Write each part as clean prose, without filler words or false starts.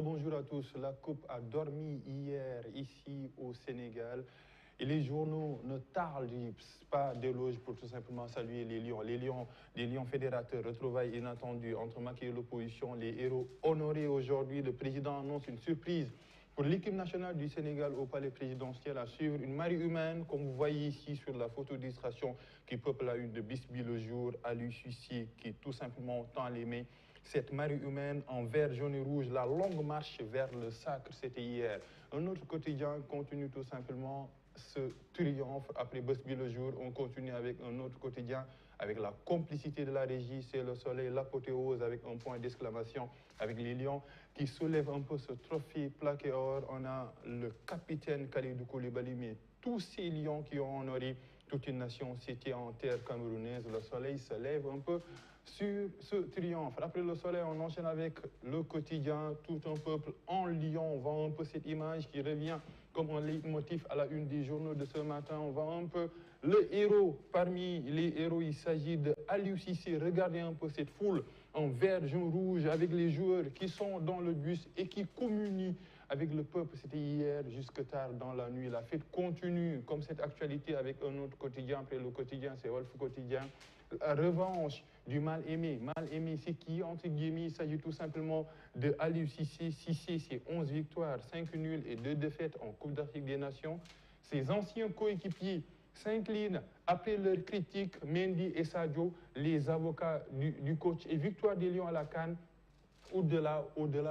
Bonjour à tous. La Coupe a dormi hier ici au Sénégal et les journaux ne tardent pas d'éloges pour tout simplement saluer les Lions. Les Lions fédérateurs, retrouvailles inattendues entre Macky et l'opposition, les héros honorés aujourd'hui. Le président annonce une surprise pour l'équipe nationale du Sénégal au palais présidentiel à suivre une marée humaine, comme vous voyez ici sur la photo d'illustration qui peuple la une de Bisby le jour, à l'UCC qui tout simplement tend les mains. Cette marée humaine en vert, jaune et rouge, la longue marche vers le sacre, c'était hier. Un autre quotidien continue tout simplement ce triomphe après Bisby le jour. On continue avec un autre quotidien avec la complicité de la régie, c'est le soleil, l'apothéose avec un point d'exclamation avec les Lions qui soulèvent un peu ce trophée plaqué or. On a le capitaine Kalidou Koulibaly, mais tous ces Lions qui ont honoré toute une nation située en terre camerounaise. Le soleil se lève un peu sur ce triomphe. Après le soleil, on enchaîne avec le quotidien, tout un peuple en Lion. On voit un peu cette image qui revient comme un leitmotiv à la une des journaux de ce matin. On voit un peu le héros. Parmi les héros, il s'agit de Aliou Cissé. Regardez un peu cette foule en vert, jaune, rouge avec les joueurs qui sont dans le bus et qui communient avec le peuple. C'était hier jusque tard dans la nuit. La fête continue comme cette actualité avec un autre quotidien. Après le quotidien, c'est Wolf Quotidien. La revanche du mal-aimé. Mal-aimé, c'est qui, entre guillemets, il s'agit tout simplement de Aliou Cissé. Cissé, c'est 11 victoires, 5 nuls et 2 défaites en Coupe d'Afrique des Nations. Ses anciens coéquipiers s'inclinent après leur critique, Mendy et Sadio, les avocats du coach. Et victoire des Lions à la CAN, au-delà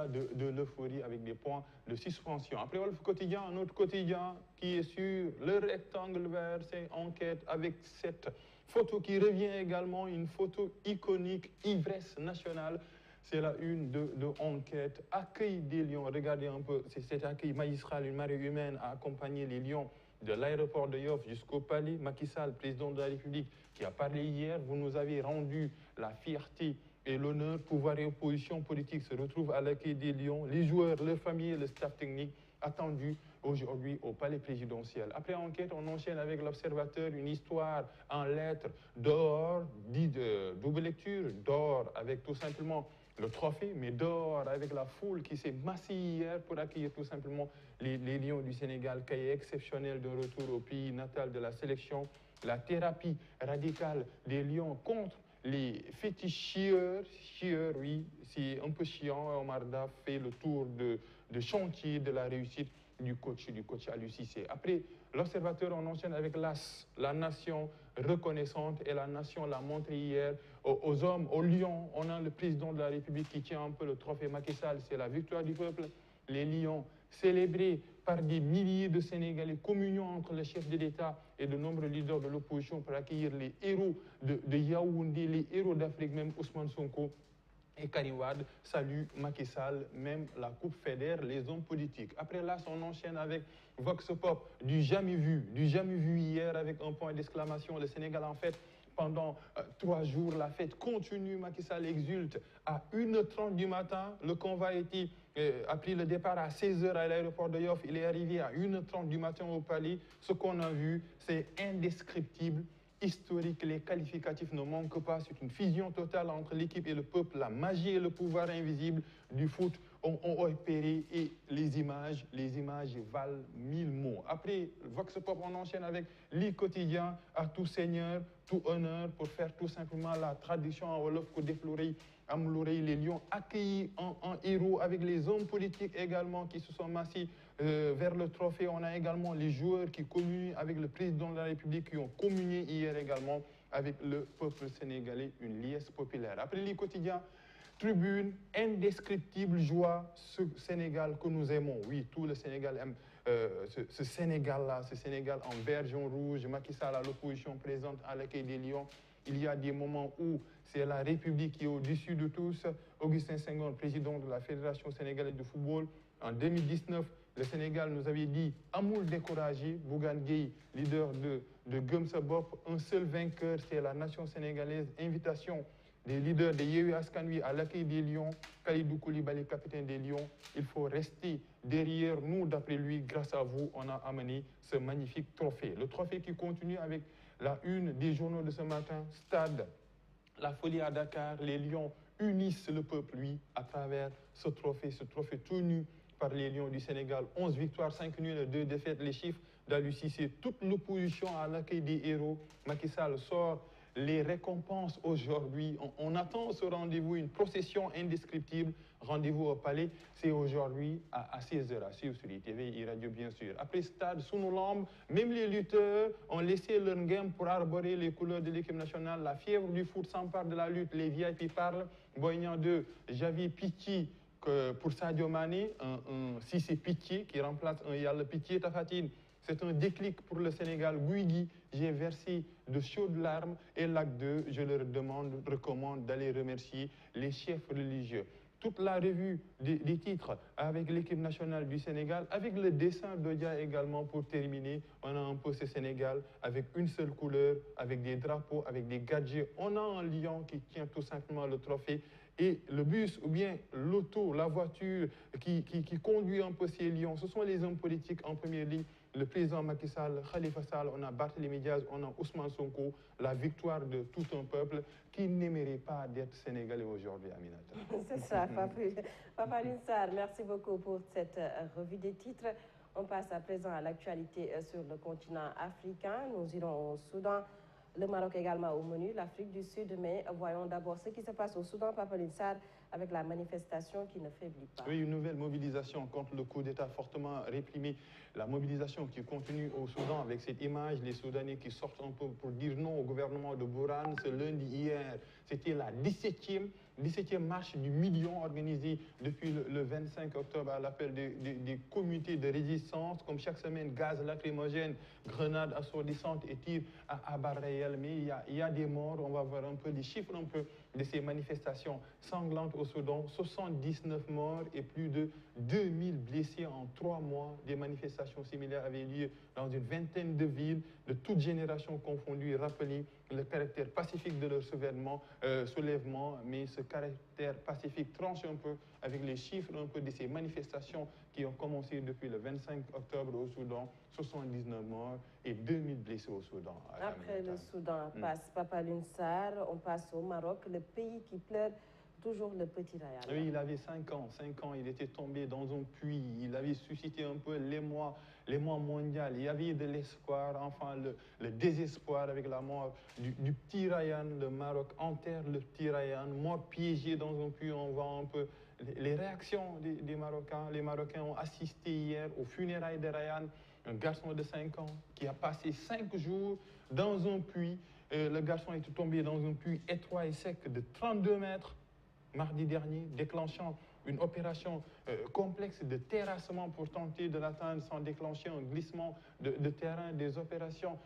de l'euphorie avec des points de suspension. Après Wolf Quotidien, un autre quotidien qui est sur le rectangle vert, c'est Enquête avec cette photo qui revient également, une photo iconique, ivresse nationale. C'est la une de Enquête. Accueil des Lions, regardez un peu, c'est cet accueil magistral, une marée humaine a accompagné les Lions de l'aéroport de Yoff jusqu'au palais. Macky Sall, président de la République, qui a parlé hier, vous nous avez rendu la fierté et l'honneur. Pouvoir et opposition politique se retrouvent à l'accueil des Lions. Les joueurs, leurs familles et le staff technique attendus aujourd'hui au palais présidentiel. Après Enquête, on enchaîne avec l'Observateur, une histoire en lettres d'or, dit de double lecture, d'or avec tout simplement le trophée, mais d'or avec la foule qui s'est massée hier pour accueillir tout simplement les Lions du Sénégal, cahier exceptionnel de retour au pays natal de la sélection. La thérapie radicale des Lions contre les fétichieurs, oui, c'est un peu chiant. Omar Daf fait le tour de chantier de la réussite du coach Aliou Cissé. Après l'Observateur, on enchaîne avec l'AS, la nation reconnaissante, et la nation l'a montré hier aux hommes, aux Lions. On a le président de la République qui tient un peu le trophée Macky Sall, c'est la victoire du peuple. Les Lions célébrés par des milliers de Sénégalais, communion entre les chefs de l'État et de nombreux leaders de l'opposition pour accueillir les héros de Yaoundé, les héros d'Afrique, même Ousmane Sonko et Karim Wade saluent Macky Sall, même la Coupe fédère, les hommes politiques. Après là, on enchaîne avec Vox Pop, du jamais vu hier avec un point d'exclamation. Le Sénégal, en fait, pendant 3 jours, la fête continue. Macky Sall exulte à 1h30 du matin. Le convoi a pris le départ à 16h à l'aéroport de Yoff. Il est arrivé à 1h30 du matin au palais. Ce qu'on a vu, c'est indescriptible, historique. Les qualificatifs ne manquent pas. C'est une fusion totale entre l'équipe et le peuple. La magie et le pouvoir invisible du foot ont opéré, et les images valent 1000 mots. Après Vox Pop, on enchaîne avec les quotidiens à tout seigneur, tout honneur, pour faire tout simplement la tradition en Wolof que déflorer les Lions accueillis en héros, avec les hommes politiques également qui se sont massés vers le trophée. On a également les joueurs qui communient avec le président de la République, qui ont communié hier également avec le peuple sénégalais, une liesse populaire. Après les quotidiens, Tribune, indescriptible joie, ce Sénégal que nous aimons. Oui, tout le Sénégal aime ce Sénégal-là, ce Sénégal en vert, jaune, rouge. Macky Sall à l'opposition présente à l'accueil des Lions. Il y a des moments où c'est la République qui est au-dessus de tous. Augustin Senghor, président de la Fédération sénégalaise de football. En 2019, le Sénégal nous avait dit « Amoul découragé ». Bougane Gueye, leader de Gëm Sa Bopp, un seul vainqueur, c'est la nation sénégalaise. Invitation des leaders de Yewwi Askan Wi à l'accueil des Lions. Kalidou Koulibaly, capitaine des Lions. Il faut rester derrière nous. D'après lui, grâce à vous, on a amené ce magnifique trophée. Le trophée qui continue avec la une des journaux de ce matin. Stade La folie à Dakar, les Lions unissent le peuple, lui, à travers ce trophée tenu par les Lions du Sénégal. 11 victoires, 5 nuls et 2 défaites, les chiffres d'Aliou Cissé. Toute l'opposition à l'accueil des héros. Macky Sall sort les récompenses aujourd'hui. On attend ce rendez-vous, une procession indescriptible. Rendez-vous au palais, c'est aujourd'hui à 16h à suivre sur ITV et Radio bien sûr. Après stade, sous nos lampes, même les lutteurs ont laissé leur game pour arborer les couleurs de l'équipe nationale. La fièvre du foot s'empare de la lutte, les VIP parlent. Boignan 2, j'avais pitié que pour Sadio Mané, si c'est Pitié qui remplace un Yalla Pitié Tafatine. C'est un déclic pour le Sénégal. Guigui, j'ai versé de chaudes larmes et l'acte 2, je leur recommande d'aller remercier les chefs religieux. Toute la revue des titres avec l'équipe nationale du Sénégal, avec le dessin d'Odia également pour terminer. On a un peu ce Sénégal avec une seule couleur, avec des drapeaux, avec des gadgets. On a un lion qui tient tout simplement le trophée. Et le bus ou bien l'auto, la voiture qui conduit un peu ces lions, ce sont les hommes politiques en première ligne. Le président Macky Sall, Khalifa Sall, on a Barthélémy Diaz, on a Ousmane Sonko, la victoire de tout un peuple qui n'aimerait pas d'être sénégalais aujourd'hui, Aminata. C'est ça, Papa Sarr, merci beaucoup pour cette revue des titres. On passe à présent à l'actualité sur le continent africain. Nous irons au Soudan. Le Maroc également au menu, l'Afrique du Sud, mais voyons d'abord ce qui se passe au Soudan, Papa Sarr, avec la manifestation qui ne faiblit pas. Oui, une nouvelle mobilisation contre le coup d'État fortement réprimé. La mobilisation qui continue au Soudan avec cette image, les Soudanais qui sortent un peu pour dire non au gouvernement de Bourhan. Ce lundi hier, c'était la 17e marche du million organisée depuis le 25 octobre à l'appel des comités de résistance. Comme chaque semaine, gaz lacrymogène, grenades assourdissantes et tirs à balles réelles. Mais il y a des morts. On va voir un peu les chiffres un peu de ces manifestations sanglantes au Soudan. 79 morts et plus de 2000 blessés en 3 mois. Des manifestations similaires avaient lieu dans une vingtaine de villes, de toutes générations confondues, rappeler le caractère pacifique de leur soulèvement, mais ce caractère pacifique tranche un peu avec les chiffres un peu de ces manifestations qui ont commencé depuis le 25 octobre au Soudan, 79 morts et 2000 blessés au Soudan. Après le Soudan passe Papa Sarr, on passe au Maroc, le pays qui pleure toujours le petit Ryan. Oui, il avait 5 ans, il était tombé dans un puits, il avait suscité un peu l'émoi mondial, il y avait de l'espoir, enfin le désespoir avec la mort du petit Ryan. Le Maroc enterre le petit Ryan, mort piégé dans un puits. On voit un peu les réactions des Marocains. Les Marocains ont assisté hier aux funérailles de Ryan, un garçon de 5 ans qui a passé 5 jours dans un puits. Le garçon est tombé dans un puits étroit et sec de 32 mètres. Mardi dernier, déclenchant une opération complexe de terrassement pour tenter de l'atteindre sans déclencher un glissement de terrain, des opérations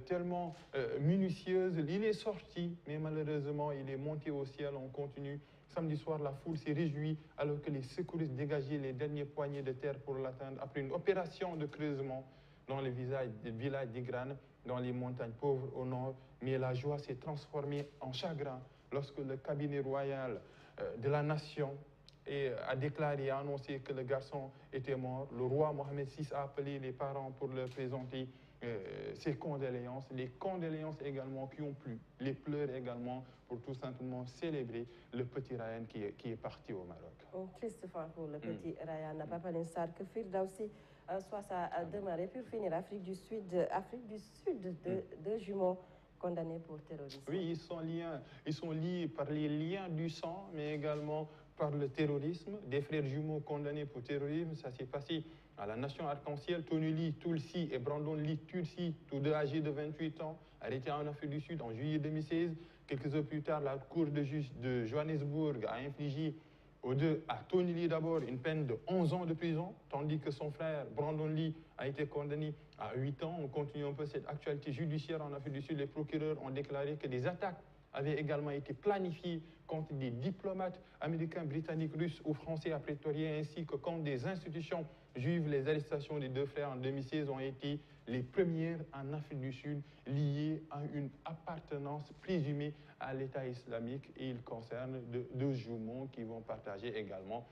tellement minutieuses. Il est sorti, mais malheureusement, il est monté au ciel. On continue. Samedi soir, la foule s'est réjouie alors que les secouristes dégageaient les derniers poignées de terre pour l'atteindre après une opération de creusement dans le village d'Igran, dans les montagnes pauvres au nord. Mais la joie s'est transformée en chagrin lorsque le cabinet royal de la nation a déclaré et a annoncé que le garçon était mort. Le roi Mohamed VI a appelé les parents pour leur présenter ses condoléances, les condoléances également qui ont plu, les pleurs également pour tout simplement célébrer le petit Ryan qui est parti au Maroc. Triste fin pour le petit Ryan. Papa Sarr, que Firdausi soit ça démarré. Pour finir, Afrique du Sud, deux jumeaux condamnés pour terrorisme. Oui, ils sont liés par les liens du sang, mais également par le terrorisme. Des frères jumeaux condamnés pour terrorisme, ça s'est passé à la Nation Arc-en-Ciel. Tony Lee Tulsi et Brandon Lee Tulsi, tous deux âgés de 28 ans, arrêtés en Afrique du Sud en juillet 2016. Quelques heures plus tard, la Cour de justice de Johannesburg a infligé à Tony Lee d'abord une peine de 11 ans de prison, tandis que son frère Brandon Lee a été condamné à 8 ans. On continue un peu cette actualité judiciaire en Afrique du Sud. Les procureurs ont déclaré que des attaques avaient également été planifiées contre des diplomates américains, britanniques, russes ou français à Pretoria, ainsi que contre des institutions juives. Les arrestations des deux frères en 2016 ont été les premières en Afrique du Sud liées à une appartenance présumée à l'État islamique, et ils concernent deux jumeaux qui vont partager également